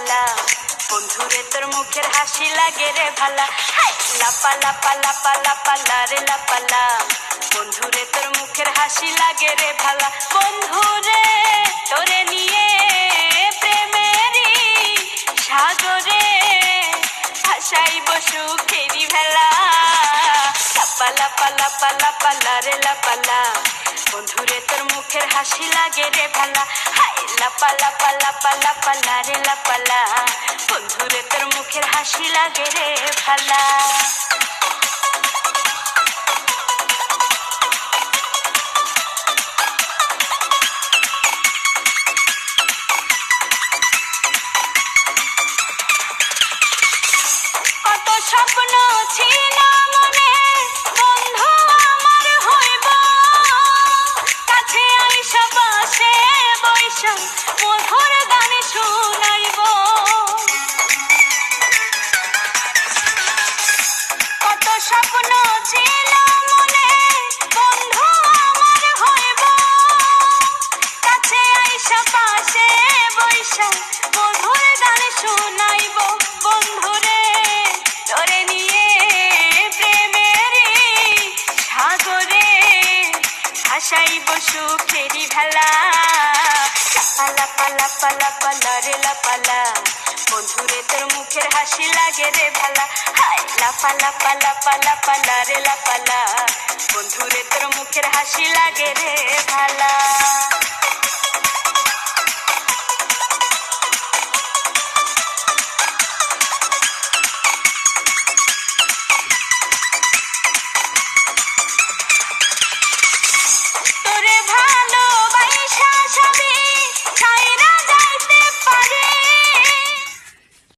লাপালা, বন্ধুরে তোর মুখের হাসি লাগে রে ভালা। লাপা লাপা লাপা লাপালা রে লাপালা, বন্ধুরে তোর মুখের হাসি লাগে রে ভালা। বন্ধুরে তোরে নিয়ে প্রেমেরই সাগরে ভাসাইব সুখেরি ভেলা। লাপা লাপা লাপা লাপালা রে লাপালা, বন্ধুরে তোর মুখের হাসি লাগে রে ভালা। লাপা লাপা লাপা লাপালা রে লাপালা, বন্ধুরে তোর মুখের হাসি লাগে রে ভালা। কত স্বপ্ন ছিল মনে, বন্ধু আমার হইব, কাছে আইসা পাশে বৈশা মধুর গান শুনাইব। কত স্বপ্ন ছিল মনে, বন্ধু আমার হইব, কাছে আইসা পাশে বৈশা মধুর গান শুনাইব। বন্ধুরে তোরে নিয়ে প্রেমেরই সাগরে ভাসাইব সুখেরি ভেলা। লাপা লাপা লাপা লাপালা রে লাপালা, বন্ধুরে তোর মুখের হাসি লাগে রে ভালা। লাপা লাপা লাপা লাপালা রে লাপালা, বন্ধুরে তোর মুখের হাসি লাগে রে ভালা।